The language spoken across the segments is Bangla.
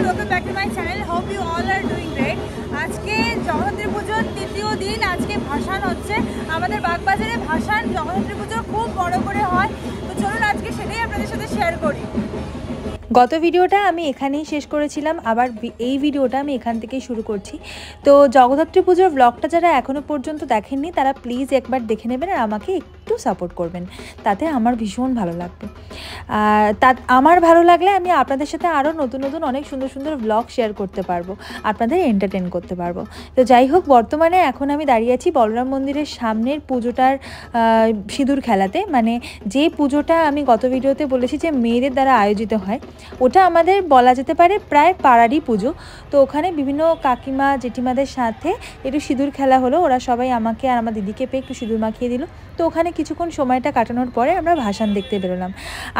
welcome back to my channel. Hope you all are doing great. আজকে জগদ্ধাত্রী পুজোর তৃতীয় দিন। আজকে ভাসান হচ্ছে আমাদের বাগবাজারে। ভাসান জগদ্ধাত্রী পুজো খুব বড় করে হয়, তো চলুন আজকে সেটাই আপনাদের সাথে শেয়ার করি। গত ভিডিওটা আমি এখানেই শেষ করেছিলাম, আবার এই ভিডিওটা আমি এখান থেকেই শুরু করছি। তো জগদ্ধাত্রী পুজোর ব্লগটা যারা এখনও পর্যন্ত দেখেননি তারা প্লিজ একবার দেখে নেবেন আর আমাকে একটু সাপোর্ট করবেন, তাতে আমার ভীষণ ভালো লাগবে। আমার ভালো লাগলে আমি আপনাদের সাথে আরও নতুন নতুন অনেক সুন্দর সুন্দর ব্লগ শেয়ার করতে পারবো, আপনাদের এন্টারটেন করতে পারবো। তো যাই হোক, বর্তমানে এখন আমি দাঁড়িয়ে আছি বলরাম মন্দিরের সামনের পুজোটার সিঁদুর খেলাতে। মানে যে পুজোটা আমি গত ভিডিওতে বলেছি যে মেয়েদের দ্বারা আয়োজিত হয়, ওটা আমাদের বলা যেতে পারে প্রায় পাড়ারই পুজো। তো ওখানে বিভিন্ন কাকিমা জেঠিমাদের সাথে একটু সিঁদুর খেলা হলো। ওরা সবাই আমাকে আর আমার দিদিকে পেয়ে একটু সিঁদুর মাখিয়ে দিল। তো ওখানে কিছুক্ষণ সময়টা কাটানোর পরে আমরা ভাসান দেখতে বেরোলাম।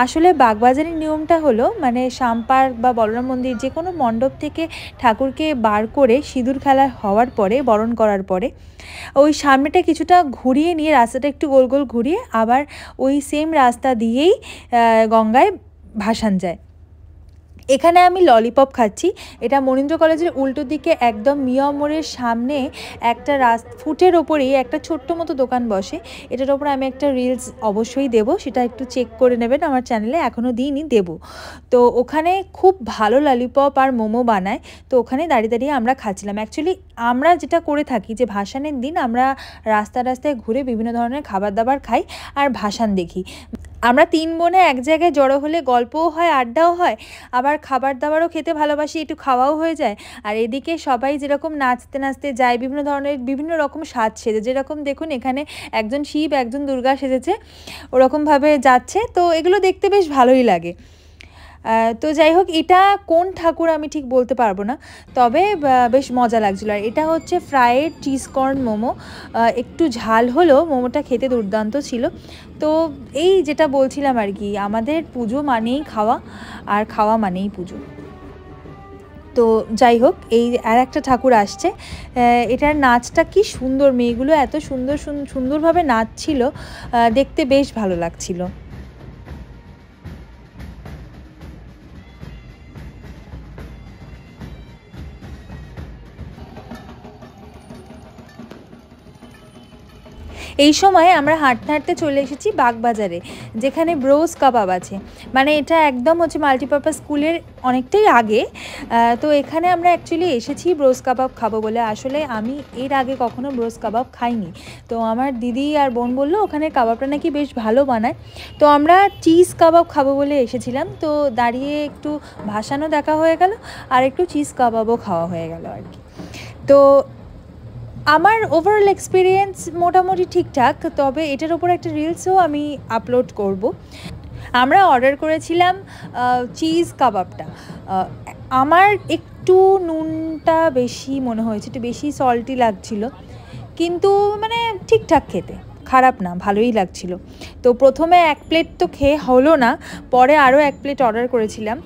আসলে বাগবাজারের নিয়মটা হলো, মানে সামপার্ক বা বলরাম মন্দির যে কোনো মণ্ডপ থেকে ঠাকুরকে বার করে সিঁদুর খেলা হওয়ার পরে, বরণ করার পরে ওই সামনেটা কিছুটা ঘুরিয়ে নিয়ে, রাস্তাটা একটু গোল গোল ঘুরিয়ে আবার ওই সেম রাস্তা দিয়েই গঙ্গায় ভাসান যায়। এখানে আমি ললিপপ খাচ্ছি। এটা মনীন্দ্র কলেজের উল্টো দিকে একদম মিয়া মোড়ের সামনে একটা ফুটের ওপরেই একটা ছোট্ট মতো দোকান বসে। এটার ওপরে আমি একটা রিলস অবশ্যই দেবো, সেটা একটু চেক করে নেবেন আমার চ্যানেলে, এখনও দিইনি, দেবো। তো ওখানে খুব ভালো ললিপপ আর মোমো বানায়। তো ওখানে দাঁড়িয়ে দাঁড়িয়ে আমরা খাচ্ছিলাম। অ্যাকচুয়ালি আমরা যেটা করে থাকি যে ভাসানের দিন আমরা রাস্তায় ঘুরে বিভিন্ন ধরনের খাবার দাবার খাই আর ভাসান দেখি। আমরা তিন বোনে এক জায়গায় জড়ো হলে গল্পও হয়, আড্ডাও হয়, আবার খাবার দাবারও খেতে ভালোবাসি, একটু খাওয়াও হয়ে যায়। আর এদিকে সবাই যেরকম নাচতে নাচতে যায়, বিভিন্ন রকম সাজ সেজে, যেরকম দেখুন এখানে একজন শিব একজন দুর্গা সেজেছে, ওরকমভাবে যাচ্ছে। তো এগুলো দেখতে বেশ ভালোই লাগে। তো যাই হোক, এটা কোন ঠাকুর আমি ঠিক বলতে পারবো না, তবে বেশ মজা লাগছিলো। আর এটা হচ্ছে ফ্রায়েড চিজ কর্ন মোমো। একটু ঝাল হলেও মোমোটা খেতে দুর্দান্ত ছিল। তো এই যেটা বলছিলাম আর কি, আমাদের পুজো মানেই খাওয়া, আর খাওয়া মানেই পুজো। তো যাই হোক, এই আর একটা ঠাকুর আসছে। এটার নাচটা কি সুন্দর, মেয়েগুলো এত সুন্দরভাবে নাচছিল, দেখতে বেশ ভালো লাগছিল। এই সময় আমরা হাঁটতে হাঁটতে চলে এসেছি বাগবাজারে, যেখানে ব্রোস কাবাব আছে। মানে এটা একদম হচ্ছে মাল্টিপারপাস স্কুলের অনেকটাই আগে। তো এখানে আমরা অ্যাকচুয়ালি এসেছি ব্রোস কাবাব খাবো বলে। আসলে আমি এর আগে কখনো ব্রোস কাবাব খাইনি। তো আমার দিদি আর বোন বললো ওখানে কাবাবটা নাকি বেশ ভালো বানায়। তো আমরা চিজ কাবাব খাবো বলে এসেছিলাম। তো দাঁড়িয়ে একটু ভাসানও দেখা হয়ে গেল আর একটু চিজ কাবাবও খাওয়া হয়ে গেল আর কি। তো আমার ওভারঅল এক্সপিরিয়েন্স মোটামুটি ঠিকঠাক, তবে এটার ওপর একটা রিলসও আমি আপলোড করব। আমরা অর্ডার করেছিলাম চিজ কাবাবটা। আমার একটু নুনটা বেশি মনে হয়েছে, একটু বেশি সল্টি লাগছিল, কিন্তু মানে ঠিকঠাক খেতে, খারাপ না, ভালোই লাগছিল। তো প্রথমে এক প্লেট তো খেয়ে হলো না, পরে আরও এক প্লেট অর্ডার করেছিলাম।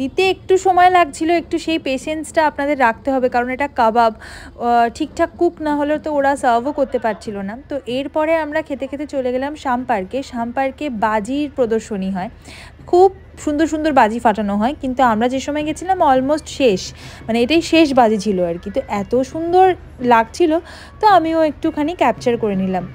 দিতে একটু সময় লাগছিল, একটু সেই পেশেন্সটা আপনাদের রাখতে হবে, কারণ এটা কাবাব, ঠিকঠাক কুক না হলেও তো ওরা সার্ভও করতে পারছিল না। তো এরপরে আমরা খেতে খেতে চলে গেলাম সামপার্কে বাজির প্রদর্শনী হয়, খুব সুন্দর সুন্দর বাজি ফাটানো হয়। কিন্তু আমরা যে সময় গেছিলাম অলমোস্ট শেষ, মানে এটাই শেষ বাজি ছিল আর কি। তো এত সুন্দর লাগছিল, তো আমিও একটুখানি ক্যাপচার করে নিলাম।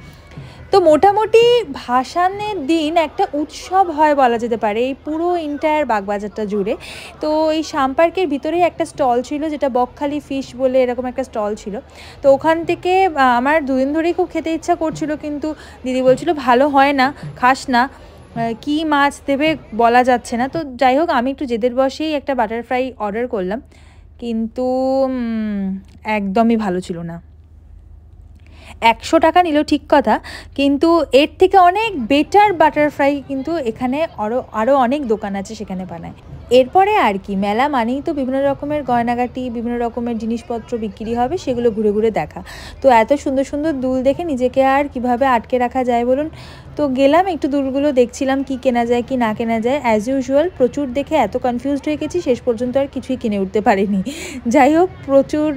তো মোটামুটি ভাসানের দিন একটা উৎসব হয় বলা যেতে পারে এই পুরো এন্টায়ার বাগবাজারটা জুড়ে। তো এই সামপার্কের ভিতরেই একটা স্টল ছিল, যেটা বকখালি ফিশ বলে এরকম একটা স্টল ছিল। তো ওখান থেকে আমার দুদিন ধরেই খুব খেতে ইচ্ছা করছিল, কিন্তু দিদি বলছিল ভালো হয় না, খাস না, কী মাছ দেবে বলা যাচ্ছে না। তো যাই হোক, আমি একটু জেদের বসেই একটা বাটারফ্রাই অর্ডার করলাম, কিন্তু একদমই ভালো ছিল না। 100 টাকা নিল ঠিক কথা, কিন্তু এর থেকে অনেক বেটার বাটারফ্রাই কিন্তু এখানে আরও অনেক দোকান আছে, সেখানে বানায়। এরপরে আর কি, মেলা মানেই তো বিভিন্ন রকমের গয়নাগাটি, বিভিন্ন রকমের জিনিসপত্র বিক্রি হবে, সেগুলো ঘুরে ঘুরে দেখা। তো এত সুন্দর সুন্দর দুল দেখে নিজেকে আর কিভাবে আটকে রাখা যায় বলুন। তো গেলাম, একটু দুলগুলো দেখছিলাম কি কেনা যায় কি না কেনা যায়। অ্যাজ ইউজুয়াল প্রচুর দেখে এত কনফিউজড হয়ে গেছি, শেষ পর্যন্ত আর কিছুই কিনে উঠতে পারিনি। যাই হোক, প্রচুর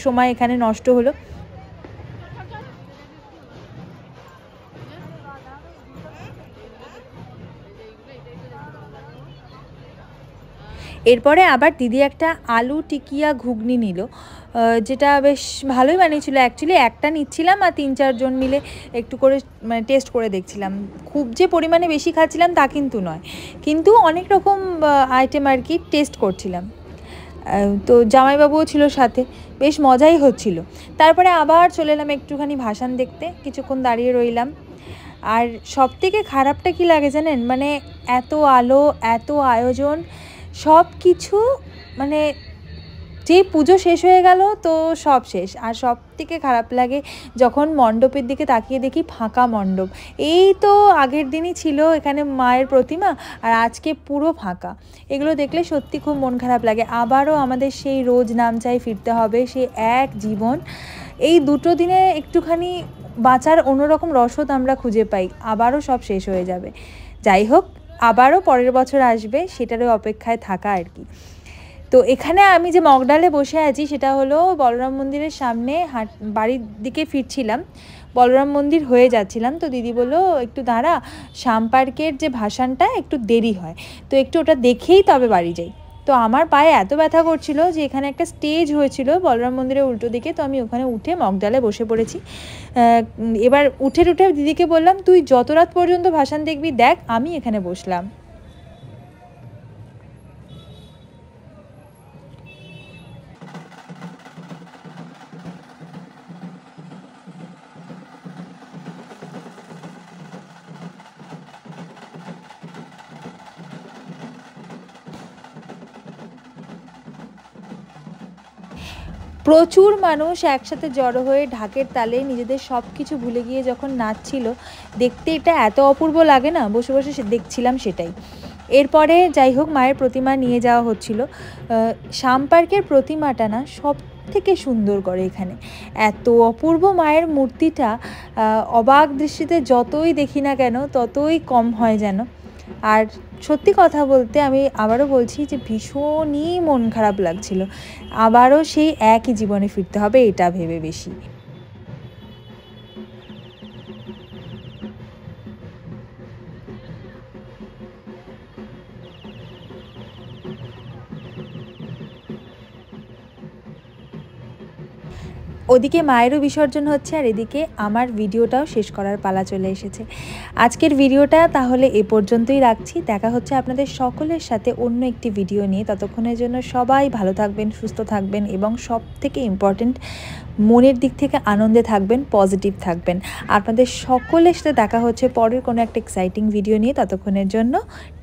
সময় এখানে নষ্ট হলো। এরপরে আবার দিদি একটা আলু টিকিয়া ঘুগনি নিল, যেটা বেশ ভালোই বানিয়েছিল। অ্যাকচুয়ালি একটা নিচ্ছিলাম আর 3-4 জন মিলে একটু করে মানে টেস্ট করে দেখছিলাম। খুব যে পরিমাণে বেশি খাচ্ছিলাম তা কিন্তু নয়, কিন্তু অনেক রকম আইটেম আর কি টেস্ট করছিলাম। তো জামাইবাবুও ছিল সাথে, বেশ মজাই হচ্ছিল। তারপরে আবার চলে এলাম একটুখানি ভাসান দেখতে, কিছুক্ষণ দাঁড়িয়ে রইলাম। আর সবথেকে খারাপটা কী লাগে জানেন, মানে এত আলো, এত আয়োজন, সব কিছু মানে যেই পুজো শেষ হয়ে গেল তো সব শেষ। আর সব থেকে খারাপ লাগে যখন মণ্ডপের দিকে তাকিয়ে দেখি ফাঁকা মণ্ডপ। এই তো আগের দিনই ছিল এখানে মায়ের প্রতিমা, আর আজকে পুরো ফাঁকা। এগুলো দেখলে সত্যি খুব মন খারাপ লাগে। আবারও আমাদের সেই রোজ নামচাই ফিরতে হবে, সেই এক জীবন। এই দুটো দিনে একটুখানি বাঁচার অন্যরকম রসদ আমরা খুঁজে পাই, আবারও সব শেষ হয়ে যাবে। যাই হোক, আবারও পরের বছর আসবে, সেটারও অপেক্ষায় থাকা আর কি। তো এখানে আমি যে মগডালে বসে আছি সেটা হলো বলরাম মন্দিরের সামনে। বাড়ির দিকে ফিরছিলাম, বলরাম মন্দির হয়ে যাচ্ছিলাম, তো দিদি বললো একটু দাঁড়া, শ্যাম পার্কের যে ভাসানটা একটু দেরি হয়, তো একটু ওটা দেখেই তবে বাড়ি যাই। তো আমার পায়ে এত ব্যথা করছিল যে এখানে একটা স্টেজ হয়েছিল বলরাম মন্দিরের উল্টো দিকে, তো আমি ওখানে উঠে মগডালে বসে পড়েছি। এবার উঠে দিদিকে বললাম, তুই যত রাত পর্যন্ত ভাসান দেখবি দেখ, আমি এখানে বসলাম। প্রচুর মানুষ একসাথে জড়ো হয়ে ঢাকের তালে নিজেদের সব কিছু ভুলে গিয়ে যখন নাচছিল, দেখতে এটা এত অপূর্ব লাগে না, বসে বসে দেখছিলাম সেটাই। এরপরে যাই হোক, মায়ের প্রতিমা নিয়ে যাওয়া হচ্ছিল। শ্যাম পার্কের প্রতিমাটা না সব থেকে সুন্দর করে এখানে, এত অপূর্ব মায়ের মূর্তিটা, অবাক দৃষ্টিতে যতই দেখি না কেন ততই কম হয় যেন। আর সত্যি কথা বলতে আমি আবারও বলছি যে ভীষণই মন খারাপ লাগছিল, আবারও সেই একই জীবনে ফিরতে হবে এটা ভেবে বেশি। ওদিকে মায়েরও বিসর্জন হচ্ছে, আর এদিকে আমার ভিডিওটাও শেষ করার পালা চলে এসেছে। আজকের ভিডিওটা তাহলে এ পর্যন্তই রাখছি। দেখা হচ্ছে আপনাদের সকলের সাথে অন্য একটি ভিডিও নিয়ে। ততক্ষণের জন্য সবাই ভালো থাকবেন, সুস্থ থাকবেন, এবং সব থেকে ইম্পর্টেন্ট, মনের দিক থেকে আনন্দে থাকবেন, পজিটিভ থাকবেন। আপনাদের সকলের সাথে দেখা হচ্ছে পরের কোনো একটা এক্সাইটিং ভিডিও নিয়ে। ততক্ষণের জন্য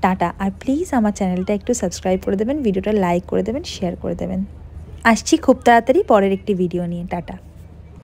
টাটা। আর প্লিজ আমার চ্যানেলটা একটু সাবস্ক্রাইব করে দেবেন, ভিডিওটা লাইক করে দেবেন, শেয়ার করে দেবেন। আসছি খুব তাড়াতাড়ি পরের একটি ভিডিও নিয়ে। টাটা।